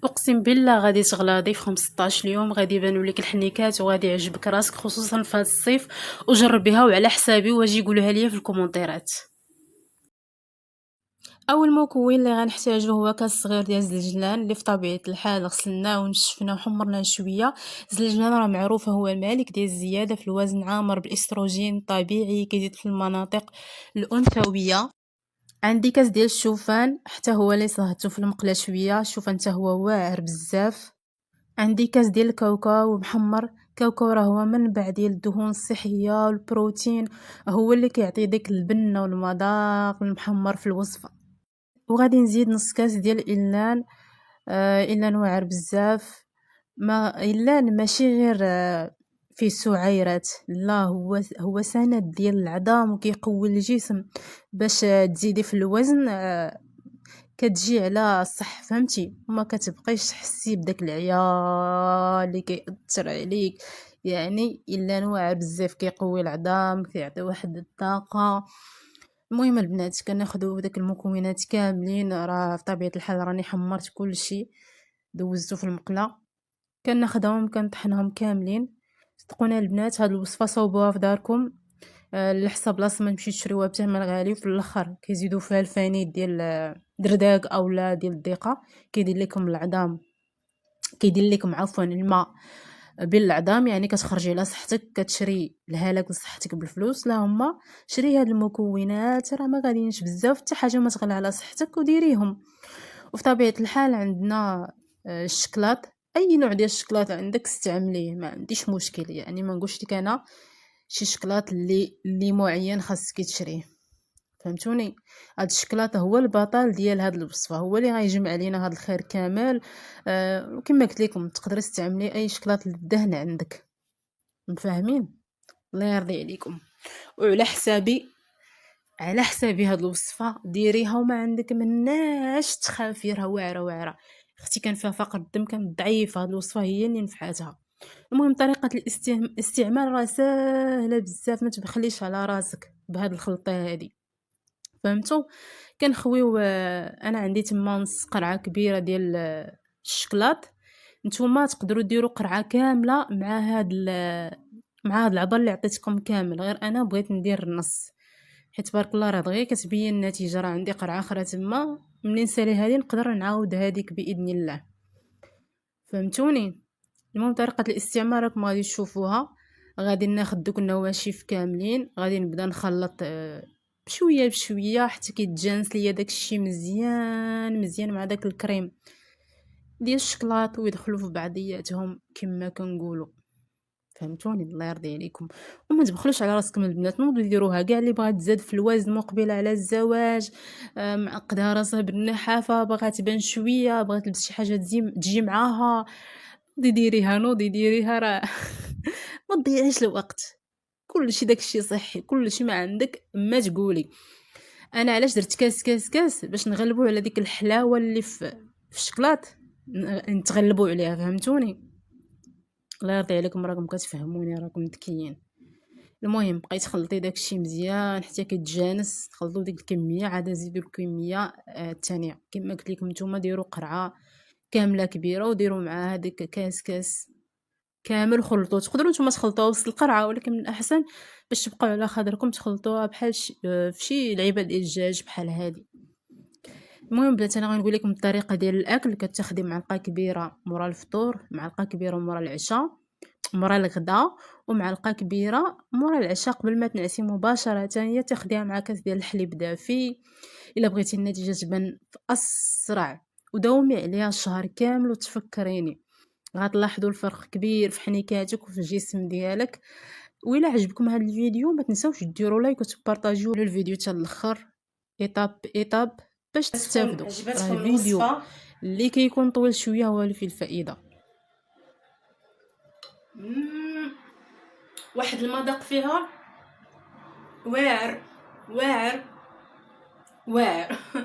اقسم بالله غادي تغلاضي في 15 يوم، غادي يبانوا لك الحنيكات وغادي يعجبك راسك خصوصا في هذا الصيف. وجربيها وعلى حسابي واجي قولوها ليا في الكومونتيرات. اول مكون اللي غنحتاجو هو كاس صغير ديال الزلجلان اللي في طبيعه الحال غسلناه ونشفناه وحمرناه شويه. الزلجلان راه معروفه هو الملك ديال الزياده في الوزن، عامر بالاستروجين الطبيعي، كيزيد في المناطق الانثويه. عندي كاس ديال الشوفان حتى هو اللي صهدته في المقله شويه، الشوفان حتى هو واعر بزاف. عندي كاس ديال الكاوكاو محمر. كاوكاو راه هو منبع ديال الدهون الصحيه والبروتين، هو اللي كيعطي ديك البنه والمذاق المحمر في الوصفه. وغادي نزيد نص كاس ديال الإلان. إلان واعر بزاف، ما إلان ماشي غير فيه سعيرات، لا هو سند ديال العظام وكيقوي الجسم باش تزيدي في الوزن. كتجي على الصح، فهمتي؟ وما كتبقيش تحسي بداك العيا اللي كيأثر عليك. يعني الا واعر بزاف، كيقوي العظام، كيعطي واحد الطاقه. المهم البنات كناخذوا داك المكونات كاملين، راه في طبيعه الحال راني حمرت كل شيء، دوزته في المقله. كناخذهم كنطحنهم كاملين. صدقونا البنات هاد الوصفه صوبوها في داركم. على بلاصه ما تمشيو تشريوها بثمن غالي، وفي الاخر كيزيدوا فيها الفانيد ديال درداك اولا ديال الدقه. كيدير لكم العظام، كيدير لكم عفوا الماء بين العظام، يعني كتخرجي على صحتك. كتشري الهلاك لصحتك بالفلوس. لا هما شري هاد المكونات، راه ما غاديينش بزاف، حتى حاجه ما تغلى على صحتك وديريهم. وفي طبيعه الحال عندنا الشكلاط. اي نوع ديال الشكلاط عندك استعمليه، ما عنديش مشكل. يعني ما نقولش لك انا شي شكلاط اللي معين خاصك تشريه، فهمتوني؟ هاد الشكلاط هو البطل ديال هاد الوصفه، هو اللي غيجمع علينا هاد الخير كامل. وكما قلت لكم تقدري تستعملي اي شكلاط للدهن عندك، مفاهمين؟ الله يرضي عليكم. وعلى حسابي، على حسابي هاد الوصفه ديريها وما عندك مناش تخافي، راه واعره واعره. اختي كان فيها فقر الدم، كانت ضعيفه، هاد الوصفه هي اللي نفعتها. المهم طريقه الاستعمال راه ساهله بزاف، ما تبخليش على راسك بهاد الخلطه هادي، فهمتوا؟ كنخويو انا عندي تما نص قرعه كبيره ديال الشكلاط. نتوما تقدروا ديروا قرعه كامله مع مع هاد العبر اللي عطيتكم كامل، غير انا بغيت ندير النص حيت تبارك الله راه دغيا كتبين النتيجه. راه عندي قرعه اخرى تما، منين نسالي هذه نقدر نعاود هذيك باذن الله، فهمتوني؟ المهم طريقه الاستعمال راكم غادي تشوفوها. غادي ناخذ دوك النواشف كاملين، غادي نبدا نخلط بشويه بشويه حتى كيتجانس ليا داكشي مزيان مزيان مع داك الكريم ديال الشكلاط ويدخلوا في بعضياتهم كما كنقولوا، فهمتوني؟ الله يرضي عليكم. وما تبخلوش على راسكم البنات، نوضوا ديروها كاع اللي بغات تزاد في الوزن مقبله على الزواج، معقدها راسها بالنحافه، باغا تبان شويه، بغات تلبس شي حاجه تجي معاها، نوضي ديريها، نوضي ديريها، راه ما تضيعيش الوقت. كلشي داكشي صحي، كلشي ما عندك ما تقولي. انا علاش درت كاس باش نغلبوا على ديك الحلاوه اللي في الشكلاط، نتغلبوا عليها، فهمتوني؟ الله يرضي عليكم، راكم كتفهموني، راكم ذكيين. المهم بقيت خلطي داكشي مزيان حتى كيتجانس، تخلطوا ديك الكميه عاد زيدوا الكميه الثانيه. كما قلت لكم نتوما ديروا قرعه كامله كبيره وديروا معاها ديك كاس كامل خلطوه. تقدروا نتوما تخلطوها وسط القرعه، ولكن من الاحسن باش تبقاو على خاطركم تخلطوها بحال في شي لعيبه ديال الدجاج بحال هذه. المهم بنات انا غنقول لكم الطريقه ديال الاكل. كتاخدي معلقه كبيره مورا الفطور، معلقه كبيره مورا العشاء، مورا الغداء، ومعلقه كبيره مورا العشاء قبل ما تنعسي مباشره. هي تاخديها مع كاس ديال الحليب دافي الا بغيتي النتيجه تبان في اسرع. وداومي عليها الشهر كامل وتفكريني، غتلاحظوا الفرق كبير في حنيكاتك وفي الجسم ديالك. وإلا عجبكم هذا الفيديو ما تنساوش ديروا لايك وتبارطاجيو الفيديو حتى الاخر، ايطاب بايطاب، باش تستافدوا. راه الفيديو اللي كيكون طويل شويه هو اللي فيه الفائده. واحد المذاق فيها واعر واعر واعر